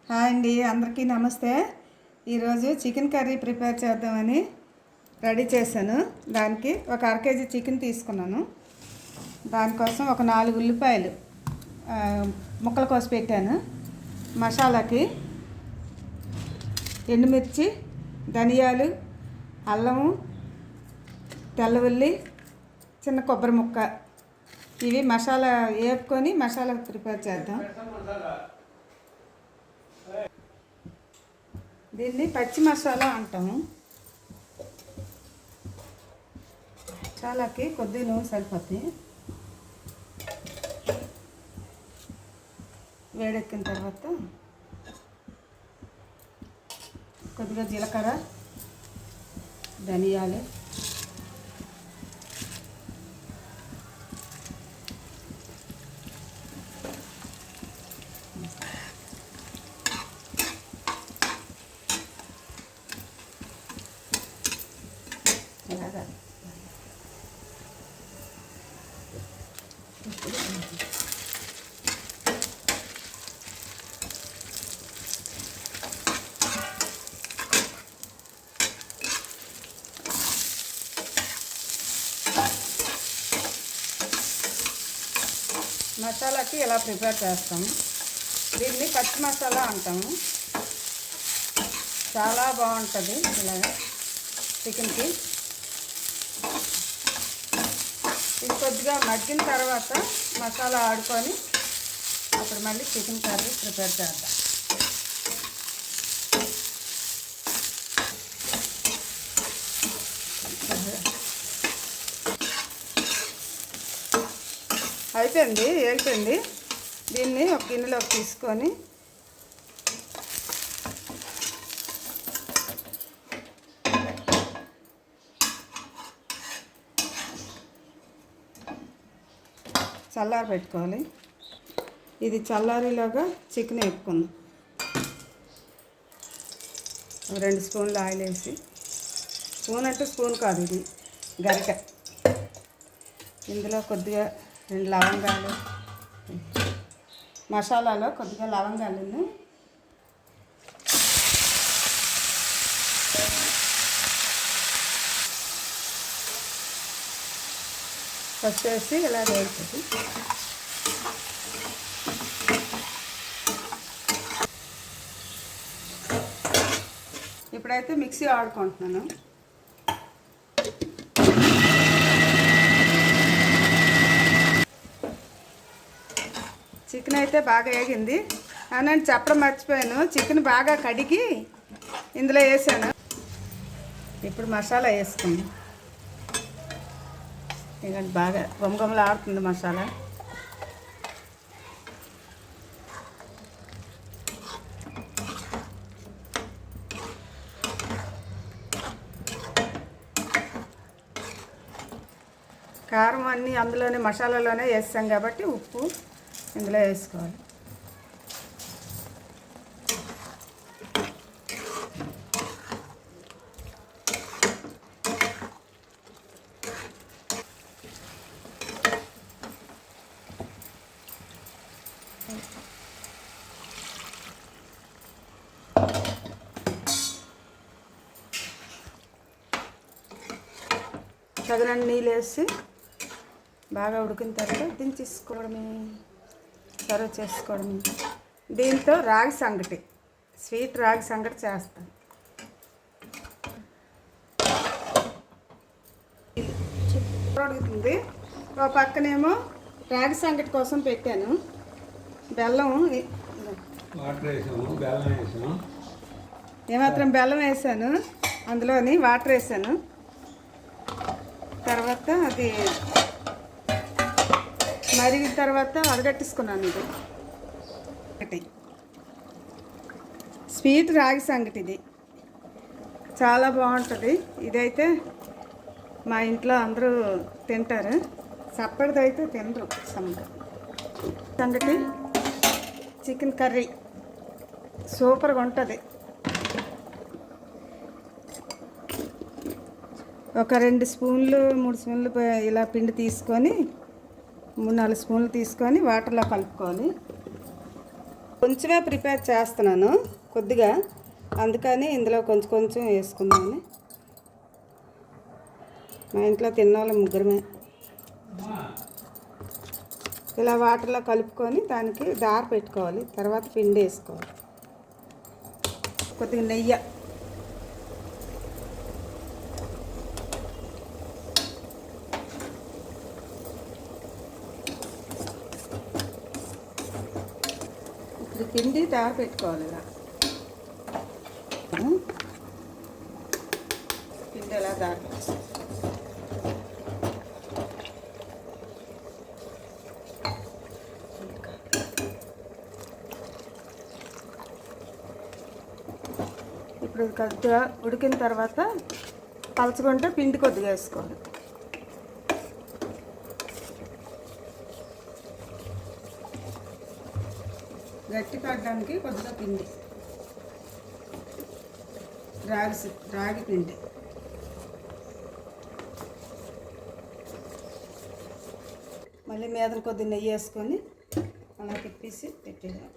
Hi అండి, అందరికీ నమస్తే. ఈరోజు చికెన్ కర్రీ ప్రిపేర్ చేద్దామని రెడీ చేశాను. దానికి ఒక అరకేజీ చికెన్ తీసుకున్నాను. దానికోసం ఒక 4 ఉల్లిపాయలు ముక్కలు కోసి పెట్టాను. మసాలాకి ఎండుమిర్చి, ధనియాలు, అల్లము, తెల్ల ఉల్లి, చిన్న కొబ్బరి ముక్క, ఇవి మసాలా వేపుకొని మసాలా ప్రిపేర్ చేద్దాం. దీన్ని పచ్చి మసాలా అంటాము. మసాలాకి కొద్దిగా నూనె సరిపోతుంది. వేడెక్కిన తర్వాత కొద్దిగా జీలకర్ర, ధనియాలు, మసాలాకి ఇలా ప్రిపేర్ చేస్తాము. దీన్ని పచ్చి మసాలా అంటాము. చాలా బాగుంటుంది ఇలా చికెన్కి. ఇది కొద్దిగా మగ్గిన తర్వాత మసాలా ఆడుకొని అప్పుడు మళ్ళీ చికెన్ కర్రీ ప్రిపేర్ చేద్దాం. అయిపోయింది. దీన్ని ఒక గిన్నెలోకి తీసుకొని చల్లారి పెట్టుకోవాలి. ఇది చల్లారిలోగా చికెన్ వేపుకుందాం. 2 స్పూన్లు ఆయిల్ వేసి, స్పూన్ అంటే స్పూన్ కాదు, ఇది గరిట. ఇందులో కొద్దిగా 2 లవంగాలు, మసాలాలో కొద్దిగా లవంగాలను ఫస్ట్ వేసి ఇలా వేస్తుంది. ఇప్పుడైతే మిక్సీ ఆడుకుంటున్నాను. చికెన్ అయితే బాగా వేగింది. అని చెప్పడం మర్చిపోయాను, చికెన్ బాగా కడిగి ఇందులో వేసాను. ఇప్పుడు మసాలా వేసుకుంది. ఇక బాగా గమగమలు ఆడుతుంది మసాలా. కారం అన్నీ అందులోనే మసాలాలోనే వేస్తాం కాబట్టి ఉప్పు ఇందులో వేసుకోవాలి. తగినన్ని నీళ్ళు వేసి బాగా ఉడికిన తర్వాత దించేసుకోవడమే, సర్వ్ చేసుకోవడమే. దీంతో రాగి సంగటి, స్వీట్ రాగి సంగటి చేస్తాను. ఉడుకుతుంది. ఒక పక్కనేమో రాగి సంగటి కోసం పెట్టాను. ఏమాత్రం బెల్లం వేసాను, అందులోని వాటర్ వేసాను. తర్వాత అది మరిగిన తర్వాత వడగట్టేసుకున్నాను. ఇది ఒకటి స్వీట్ రాగి సంగటి, ఇది చాలా బాగుంటుంది. ఇదైతే మా ఇంట్లో అందరూ తింటారు. చప్పటిదైతే తినరు. సంగటి చికెన్ కర్రీ సూపర్గా ఉంటుంది. ఒక 2 స్పూన్లు 3 స్పూన్లు ఇలా పిండి తీసుకొని 3-4 స్పూన్లు తీసుకొని వాటర్లో కలుపుకోవాలి. కొంచెమే ప్రిపేర్ చేస్తున్నాను కొద్దిగా, అందుకని ఇందులో కొంచెం కొంచెం వేసుకుందామని. మా ఇంట్లో తిన్నవాళ్ళు ముగ్గురమే. ఇలా వాటర్లో కలుపుకొని దానికి దార పెట్టుకోవాలి, తర్వాత పిండి వేసుకోవాలి. కొద్దిగా నెయ్యి, ఇప్పుడు పిండి దార పెట్టుకోవాలి. ఇలా పిండి ఎలా దార ఇప్పుడు కొద్దిగా ఉడికిన తర్వాత పలచుకుంటే పిండి కొద్దిగా వేసుకోవాలి. గట్టి పడడానికి కొద్దిగా పిండి, రాగి పిండి. మళ్ళీ మీద కొద్దిగా నెయ్యి వేసుకొని అలా తిప్పేసి పెట్టేయాలి.